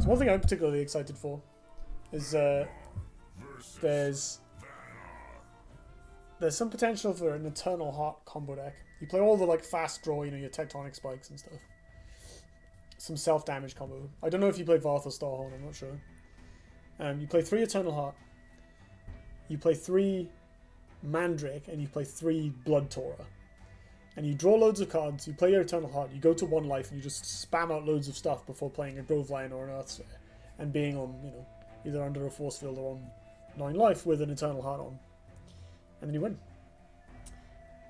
So one thing I'm particularly excited for is there's some potential for an Eternal Heart combo deck. You play all the like fast draw, you know, your tectonic spikes and stuff. Some self-damage combo. I don't know if you play Varth or Starhorn, I'm not sure. You play 3 Eternal Heart, you play 3 Mandrake, and you play 3 Blood Tora. And you draw loads of cards, you play your Eternal Heart, you go to 1 life, and you just spam out loads of stuff before playing a Grove Lion or an Earthsphere. And being on, you know, either under a Force Field or on 9 life with an Eternal Heart on. And then you win.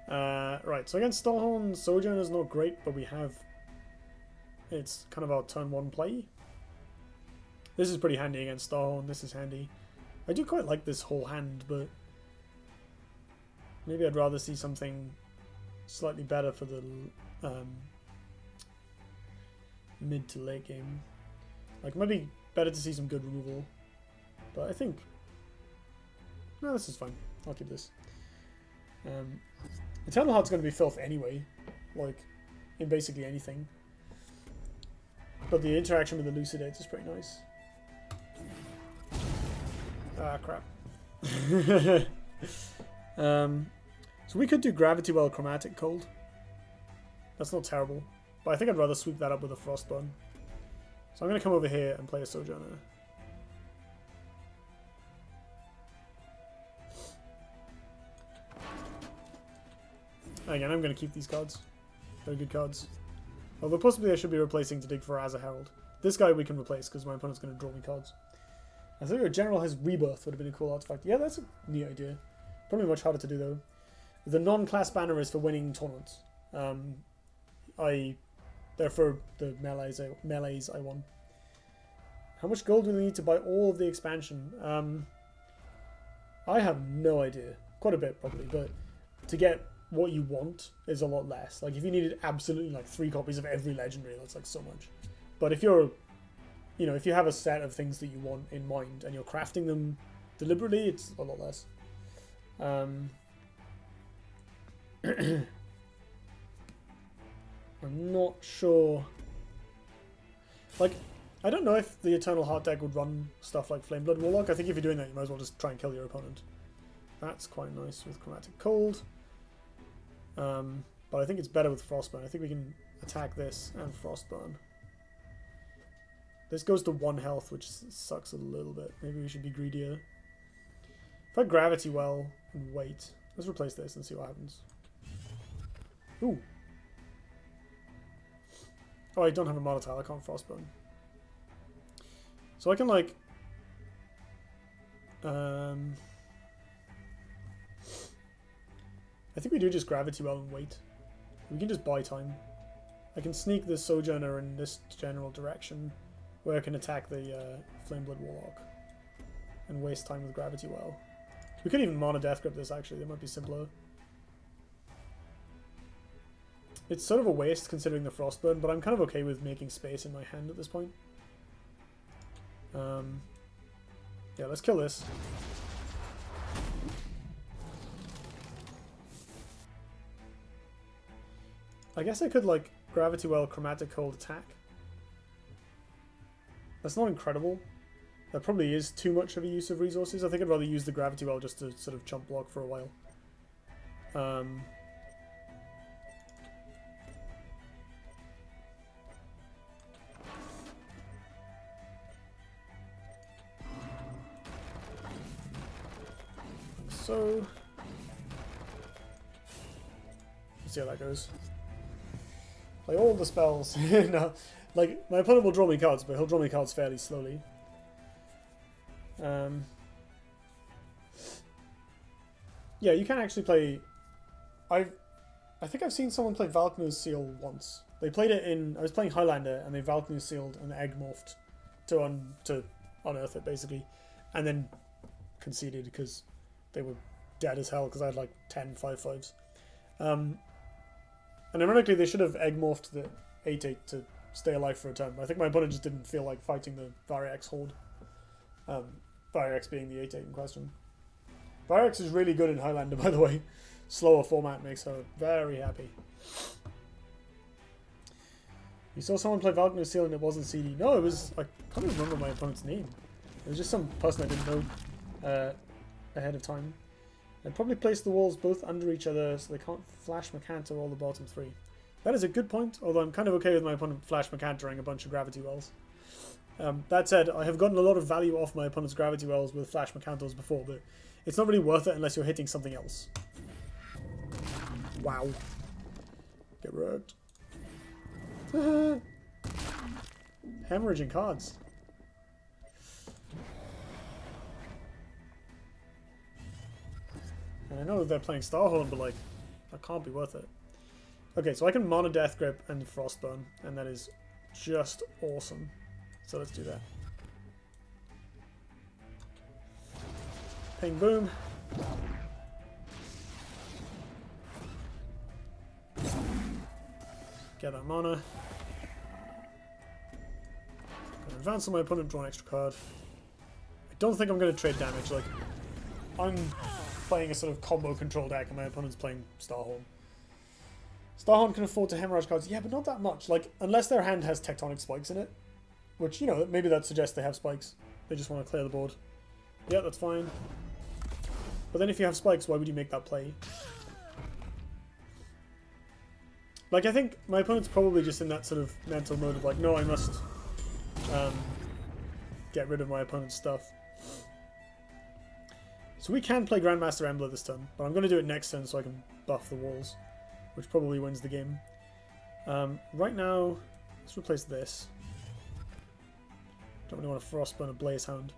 Right, so against Starhorn, Sojourner is not great, but we have... It's kind of our turn 1 play. This is pretty handy against Starhorn, this is handy. I do quite like this whole hand, but... Maybe I'd rather see something slightly better for the mid to late game. Like, maybe better to see some good removal. But I think... No, this is fine. I'll keep this. Eternal Heart's going to be filth anyway. Like, in basically anything. But the interaction with the Elucidate is pretty nice. Ah, crap. So we could do Gravity Well Chromatic Cold. That's not terrible. But I think I'd rather sweep that up with a Frostburn. So I'm going to come over here and play a Sojourner. Again, I'm going to keep these cards. Very good cards. Although possibly I should be replacing to dig for Azza Herald. This guy we can replace because my opponent's going to draw me cards. I think your general has Rebirth would have been a cool artifact. Yeah, that's a neat idea. Probably much harder to do though. The non-class banner is for winning tournaments. They're for the melees I won. How much gold do we need to buy all of the expansion? I have no idea. Quite a bit probably, but to get what you want is a lot less. Like if you needed absolutely like 3 copies of every legendary, that's like so much. But if you're, you know, if you have a set of things that you want in mind and you're crafting them deliberately, it's a lot less. I'm not sure. Like, I don't know if the Eternal Heart deck would run stuff like Flameblood Warlock. I think if you're doing that, you might as well just try and kill your opponent. That's quite nice with Chromatic Cold. But I think it's better with Frostburn. I think we can attack this and Frostburn. This goes to 1 health, which sucks a little bit. Maybe we should be greedier. If I Gravity Well and wait. Let's replace this and see what happens. Ooh. Oh, I don't have a Monotile. I can't Frostburn. So I can, like... I think we do just Gravity Well and wait. We can just buy time. I can sneak the Sojourner in this general direction, where I can attack the Flameblood Warlock. And waste time with Gravity Well. We could even Mono Death Grip this, actually. That might be simpler. It's sort of a waste considering the Frostburn, but I'm kind of okay with making space in my hand at this point. Yeah, let's kill this. I guess I could, like, Gravity Well, Chromatic Cold attack. That's not incredible. That probably is too much of a use of resources. I think I'd rather use the Gravity Well just to sort of chump block for a while. So... let's see how that goes. Play all the spells. No, like, my opponent will draw me cards, but he'll draw me cards fairly slowly. Yeah, you can actually play... I think I've seen someone play Valknir's Seal once. They played it in... I was playing Highlander, and they Valknir Sealed and Egg Morphed to unearth it, basically. And then conceded because they were dead as hell, because I had like 10 5/5s. And ironically, they should have Egg Morphed the 8/8 to stay alive for a turn. I think my opponent just didn't feel like fighting the Variax Horde. Variax being the 8/8 in question. Variax is really good in Highlander, by the way. Slower format makes her very happy. You saw someone play Valkyrie Seal and it wasn't CD. No, it was... I can't even remember my opponent's name. It was just some person I didn't know ahead of time. I'd probably place the walls both under each other so they can't flash Mercantor all the bottom three. That is a good point, although I'm kind of okay with my opponent flash Mercantoring a bunch of Gravity Wells. That said, I have gotten a lot of value off my opponent's Gravity Wells with flash Mercantors before, but it's not really worth it unless you're hitting something else. Wow. Get wrecked. Hemorrhaging cards. And I know they're playing Starhorn, but like, that can't be worth it. Okay, so I can Mana Death Grip and Frostburn, and that is just awesome. So let's do that. Ping boom. Get that mana. Advance on my opponent, draw an extra card. I don't think I'm going to trade damage. Like, I'm playing a sort of combo control deck and my opponent's playing Starhorn. Starhorn can afford to hemorrhage cards. Yeah, but not that much. Like, unless their hand has tectonic spikes in it. Which, you know, maybe that suggests they have spikes. They just want to clear the board. Yeah, that's fine. But then if you have spikes, why would you make that play? Like, I think my opponent's probably just in that sort of mental mode of like, no, I must get rid of my opponent's stuff. So we can play Grandmaster Embler this turn, but I'm going to do it next turn so I can buff the walls, which probably wins the game. Right now, let's replace this. Don't really want to Frostburn a Blazehound.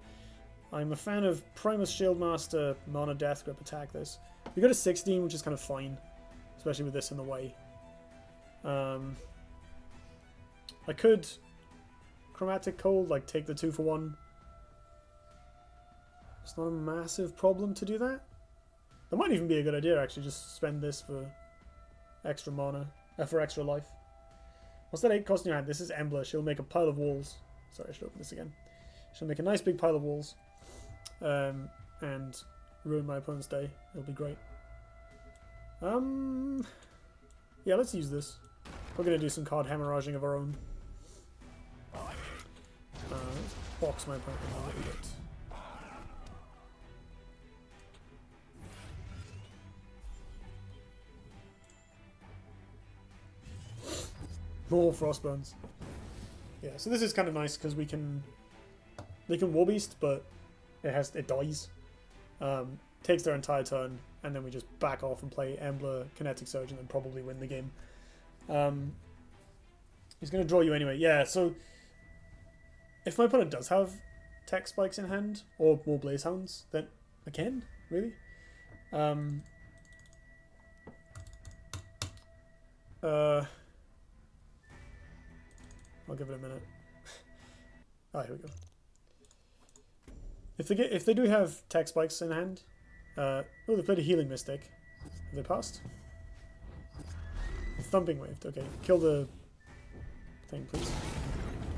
I'm a fan of Primus Shieldmaster, Mana Death Grip, attack this. We got a 16, which is kind of fine, especially with this in the way. I could Chromatic Cold, like take the 2-for-1. It's not a massive problem to do that. That might even be a good idea, actually, just spend this for extra mana, for extra life. What's that 8 cost in your hand? This is Embler. She'll make a pile of walls. Sorry, I should open this again. She'll make a nice big pile of walls and ruin my opponent's day. It'll be great. Yeah, let's use this. We're going to do some card hemorrhaging of our own. Let's box my opponent a little bit. More Frostburns. Yeah, so this is kind of nice because they can Warbeast, but it dies. Takes their entire turn, and then we just back off and play Embler, Kinetic Surge, and then probably win the game. He's going to draw you anyway. Yeah, so if my opponent does have Tech Spikes in hand, or more Blazehounds, then again, really? I'll give it a minute. Ah, here we go. If they do have Tech Spikes in hand, oh, they played a Healing Mystic. Have they passed? Thumping Waved. Okay, kill the thing, please.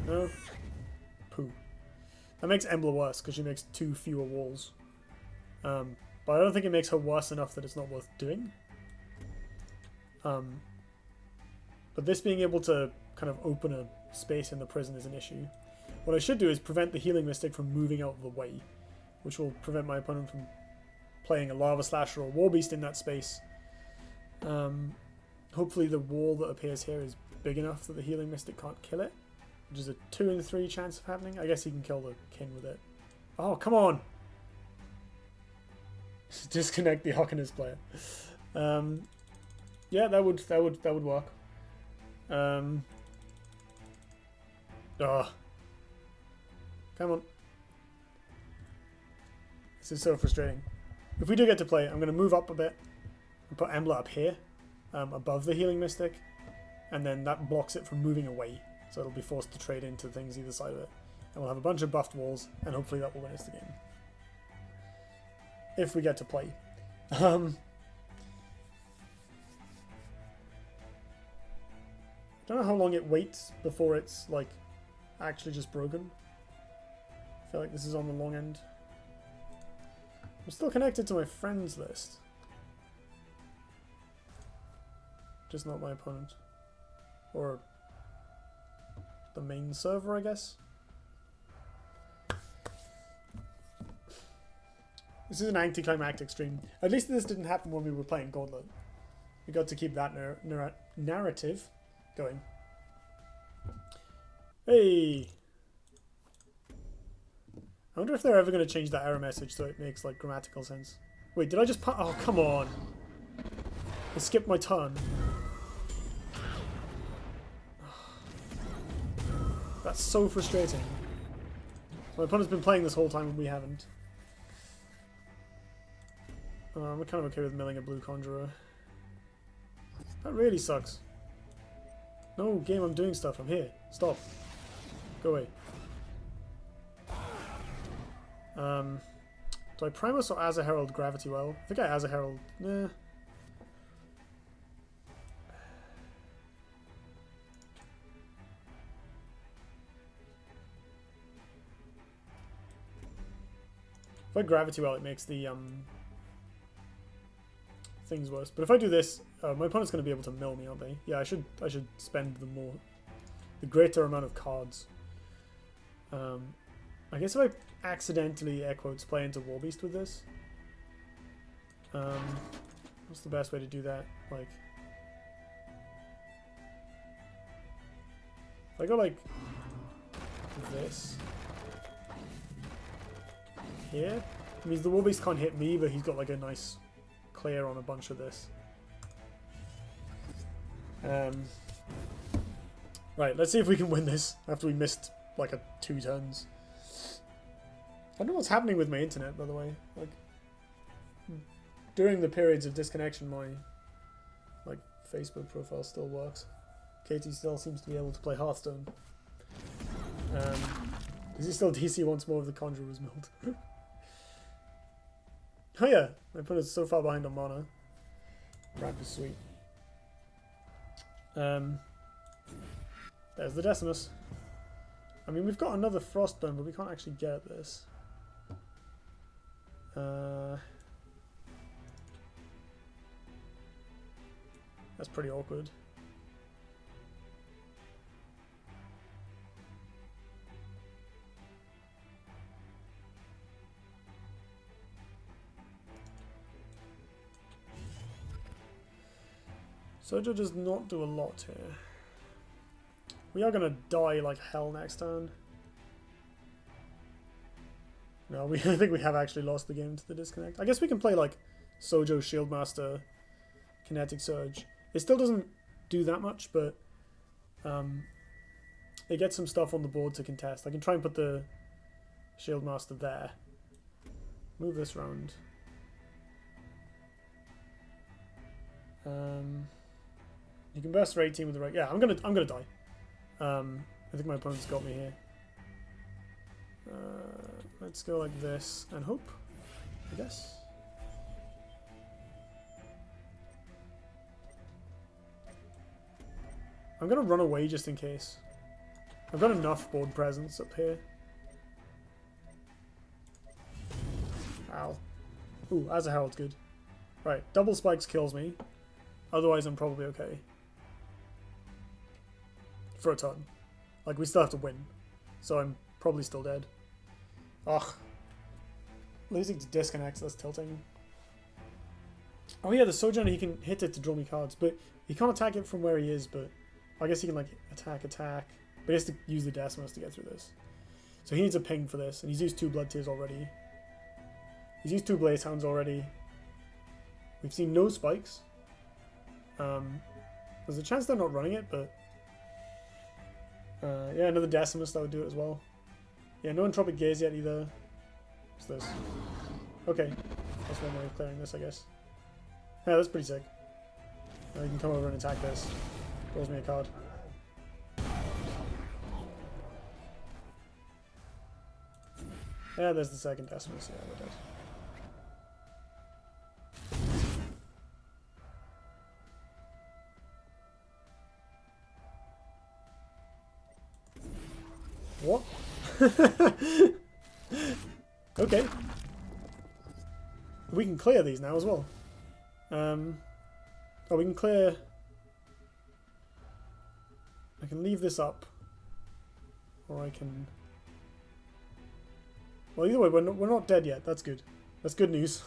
No. Poo. That makes Embler worse because she makes 2 fewer walls. But I don't think it makes her worse enough that it's not worth doing. But this being able to kind of open a space in the prison is an issue. What I should do is prevent the Healing Mystic from moving out of the way, which will prevent my opponent from playing a Lava Slasher or Warbeast in that space. Hopefully the wall that appears here is big enough that the Healing Mystic can't kill it, which is a 2 in 3 chance of happening. I guess he can kill the kin with it. Oh, come on! Disconnect the Arcanist player. Yeah, that would work. Come on. This is so frustrating. If we do get to play, I'm going to move up a bit and put Embler up here, above the Healing Mystic, and then that blocks it from moving away, so it'll be forced to trade into things either side of it. And we'll have a bunch of buffed walls, and hopefully that will win us the game. If we get to play. I don't know how long it waits before it's, like, actually just broken. I feel like this is on the long end. I'm still connected to my friends list. Just not my opponent. Or the main server, I guess. This is an anticlimactic stream. At least this didn't happen when we were playing Gauntlet. We got to keep that narrative going. Hey! I wonder if they're ever going to change that error message so it makes like grammatical sense. Wait, did I just oh, come on. I skipped my turn. That's so frustrating. My opponent's been playing this whole time and we haven't. I'm kind of okay with milling a blue conjurer. That really sucks. No, game, I'm doing stuff. I'm here. Stop. Go away. Do I Primus or As a Herald Gravity Well? I think I As a Herald. Nah. If I Gravity Well, it makes the things worse. But if I do this, my opponent's going to be able to mill me, aren't they? Yeah, I should spend the greater amount of cards. I guess if I accidentally air quotes play into Warbeast with this, what's the best way to do that? Like, if I go like this here, it means the Warbeast can't hit me, but he's got like a nice clear on a bunch of this. Right, let's see if we can win this after we missed like 2 turns. I don't know what's happening with my internet, by the way. Like, during the periods of disconnection, my like Facebook profile still works. Katie still seems to be able to play Hearthstone. Is he still DC once more of the Conjurer's Milled? Oh yeah, my opponent's so far behind on mana. Ramp is sweet. There's the Decimus. I mean, we've got another Frostburn, but we can't actually get this. That's pretty awkward. Sojo does not do a lot here. We are going to die like hell next turn. No, I think we have actually lost the game to the disconnect. I guess we can play like Sojo, Shieldmaster, Kinetic Surge. It still doesn't do that much, but it gets some stuff on the board to contest. I can try and put the Shieldmaster there. Move this round. You can burst raid team with the right. Yeah, I'm gonna die. I think my opponent's got me here. Let's go like this and hope, I guess. I'm gonna run away just in case. I've got enough board presence up here. Ow. Ooh, As a Herald's good. Right, double spikes kills me. Otherwise, I'm probably okay. For a turn. Like, we still have to win. So I'm probably still dead. Ugh. Losing to disconnects, that's tilting. Oh yeah, the Sojourn, he can hit it to draw me cards, but he can't attack it from where he is, but I guess he can, like, attack. But he has to use the Decimus to get through this. So he needs a ping for this, and he's used 2 Blood Tears already. He's used 2 Blaze Hounds already. We've seen no spikes. There's a chance they're not running it, but yeah, another Decimus, that would do it as well. Yeah, no Entropic Gaze yet either. What's this? Okay, that's one way of clearing this, I guess. Yeah, that's pretty sick. Now you can come over and attack this. Draws me a card. Yeah, there's the second Decimus. Yeah, we're dead. What? Okay. We can clear these now as well. Oh, we can clear... I can leave this up. Or I can... Well, either way, we're not dead yet. That's good. That's good news.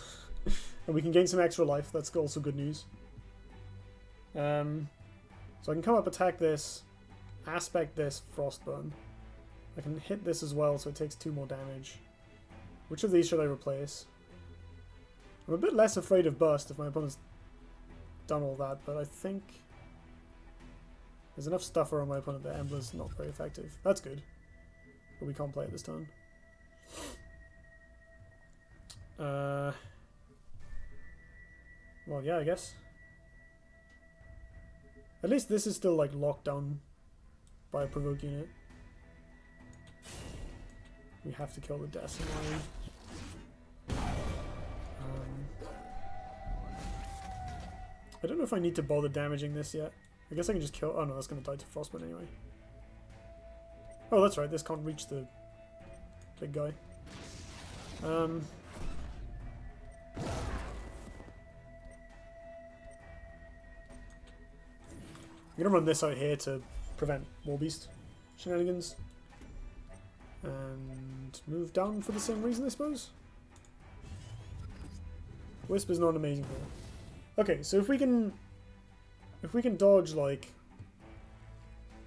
And we can gain some extra life. That's also good news. So I can come up, attack this, aspect this, Frostburn. I can hit this as well, so it takes 2 more damage. Which of these should I replace? I'm a bit less afraid of Burst if my opponent's done all that, but I think there's enough stuff around my opponent that Embler's not very effective. That's good. But we can't play it this turn. Well, yeah, I guess. At least this is still, like, locked down by a provoke unit. We have to kill the Decimine. I don't know if I need to bother damaging this yet. I guess I can just kill... Oh no, that's going to die to Frostburn anyway. Oh, that's right, this can't reach the big guy. I'm going to run this out here to prevent Warbeast shenanigans. And move down for the same reason, I suppose. Wisp is not an amazing call. Okay, so if we can dodge like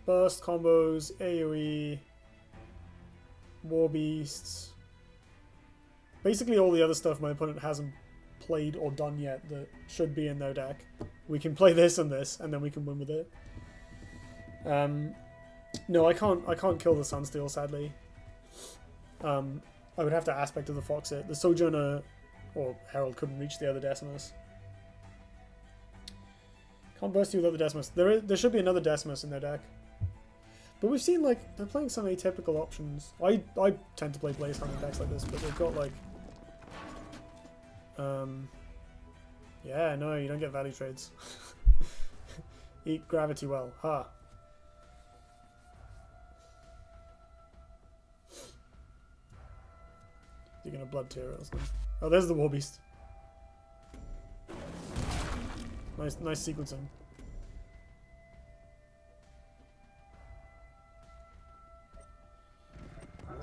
burst combos, AoE, Warbeasts, basically all the other stuff my opponent hasn't played or done yet that should be in their deck, we can play this and this, and then we can win with it. No, I can't kill the Sunsteel, sadly. I would have to aspect of the Fox it. The Sojourner or Herald couldn't reach the other Decimus. Can't burst you without the Decimus. There should be another Decimus in their deck. But we've seen, like, they're playing some atypical options. I tend to play Blaze Hunter decks like this, but they've got, like... Yeah, no, you don't get value trades. Eat Gravity Well. Ha. You're gonna Blood Tear or something. Oh, there's the Warbeast. Nice sequencing.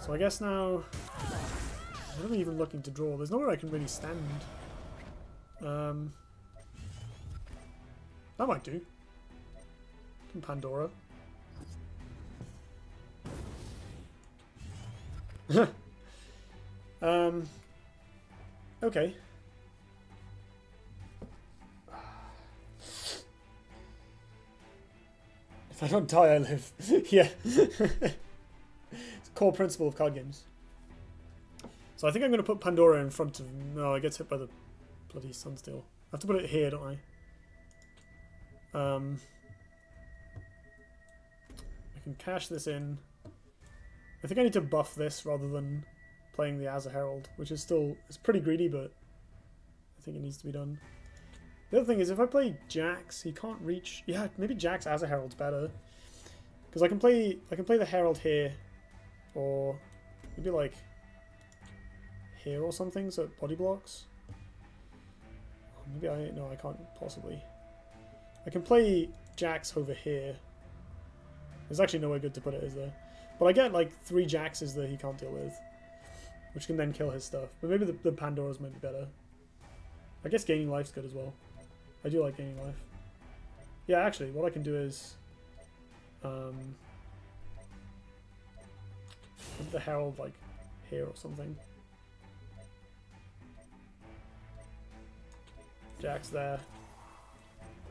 So I guess now... What am I even looking to draw? There's nowhere I can really stand. That might do. Can Pandora. Okay. If I don't die, I live. Yeah. It's a core principle of card games. So I think I'm going to put Pandora in front of... No, I get hit by the bloody Sunsteel. I have to put it here, don't I? I can cash this in. I think I need to buff this rather than playing the Azza Herald, which is still... It's pretty greedy, but I think it needs to be done. The other thing is, if I play Jax, he can't reach... Yeah, maybe Jax Azza Herald's better. Because I can play the Herald here, or maybe like here or something, so it body blocks. Maybe no, I can't possibly. I can play Jax over here. There's actually nowhere good to put it, is there? But I get like 3 Jaxes that he can't deal with, which can then kill his stuff. But maybe the Pandoras might be better. I guess gaining life's good as well. I do like gaining life. Yeah, actually, what I can do is put the Herald like here or something. Jax there.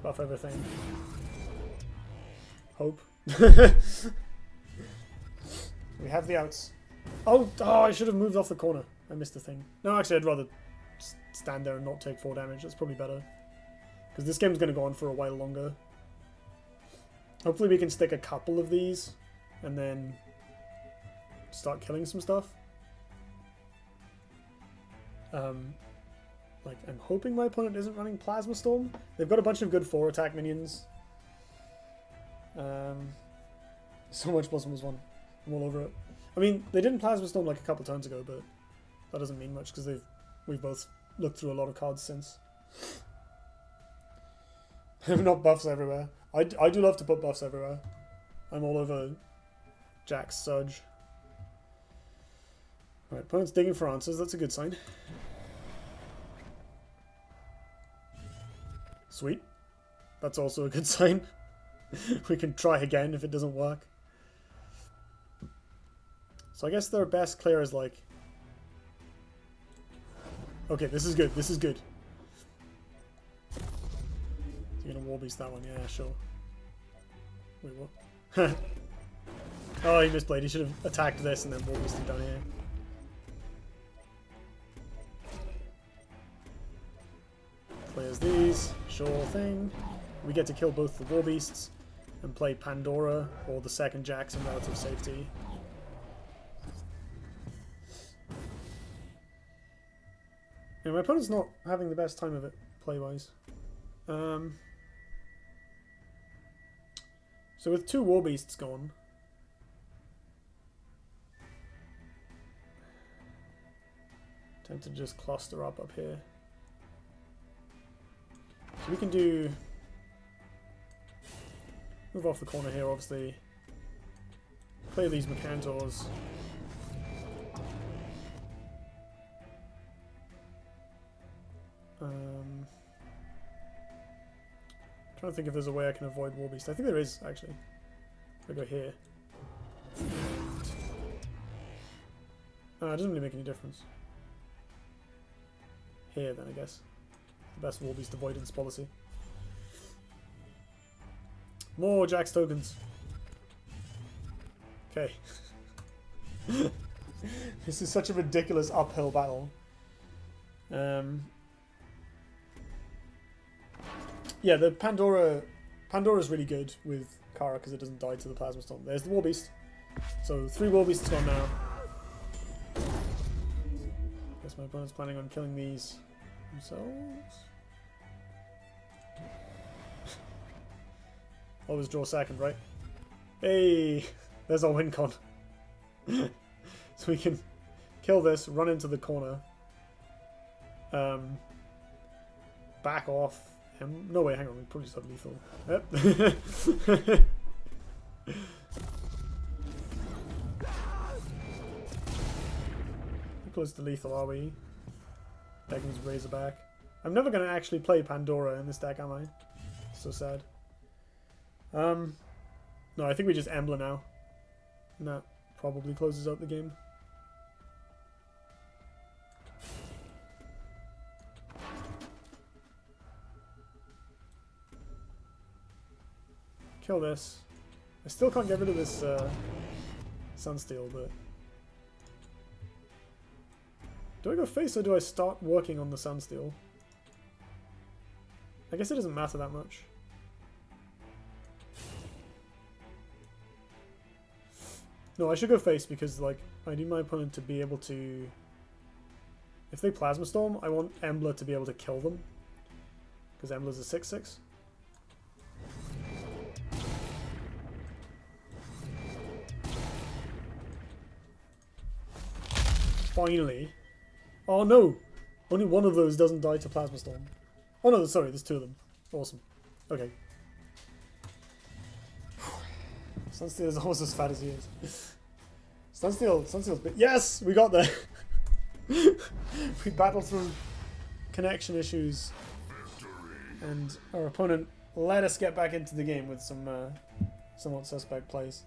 Buff everything. Hope. We have the outs. Oh, I should have moved off the corner. I missed the thing. No, actually, I'd rather stand there and not take 4 damage. That's probably better. Because this game's going to go on for a while longer. Hopefully we can stick a couple of these and then start killing some stuff. Like, I'm hoping my opponent isn't running Plasma Storm. They've got a bunch of good 4-attack minions. So much +1/+1. I'm all over it. I mean, they didn't Plasma Storm like a couple turns ago, but that doesn't mean much because we've both looked through a lot of cards since. Not buffs everywhere. I do love to put buffs everywhere. I'm all over Jax Surge. Alright, opponent's digging for answers. That's a good sign. Sweet. That's also a good sign. We can try again if it doesn't work. So I guess their best clear is like... Okay, this is good. This is good. You're gonna Warbeast that one? Yeah, sure. Wait, what? Oh, he misplayed. He should have attacked this and then Warbeasted down here. Clears these. Sure thing. We get to kill both the Warbeasts and play Pandora or the second Jax in relative safety. Yeah, my opponent's not having the best time of it, play-wise. So with 2 Warbeasts gone... Tempted to just cluster up here. So we can do... Move off the corner here, obviously. Play these Mechantors. Trying to think if there's a way I can avoid Warbeast. I think there is, actually. If I go here. It doesn't really make any difference. Here, then, I guess. The best Warbeast avoidance policy. More Jax tokens. Okay. This is such a ridiculous uphill battle. Yeah, the Pandora's really good with Kara because it doesn't die to the Plasma Storm. There's the Warbeast. So 3 Warbeasts gone now. Guess my opponent's planning on killing these themselves. Always draw second, right? Hey, there's our win con. So we can kill this, run into the corner, back off. No way, hang on, we probably just have lethal. Yep. How close to lethal are we? Begging's Razorback. I'm never going to actually play Pandora in this deck, am I? So sad. No, I think we just Embla now. And that probably closes out the game. Kill this. I still can't get rid of this Sunsteel, but... Do I go face or do I start working on the Sunsteel? I guess it doesn't matter that much. No, I should go face because, like, I need my opponent to be able to... If they Plasma Storm, I want Embla to be able to kill them. Because Embla's a 6/6. Finally. Oh no! Only one of those doesn't die to Plasma Storm. Oh no, sorry, there's 2 of them. Awesome. Okay. Sunsteel is almost as fat as he is. Sunsteel's bit. Yes! We got there! We battled through connection issues. And our opponent let us get back into the game with some somewhat suspect plays.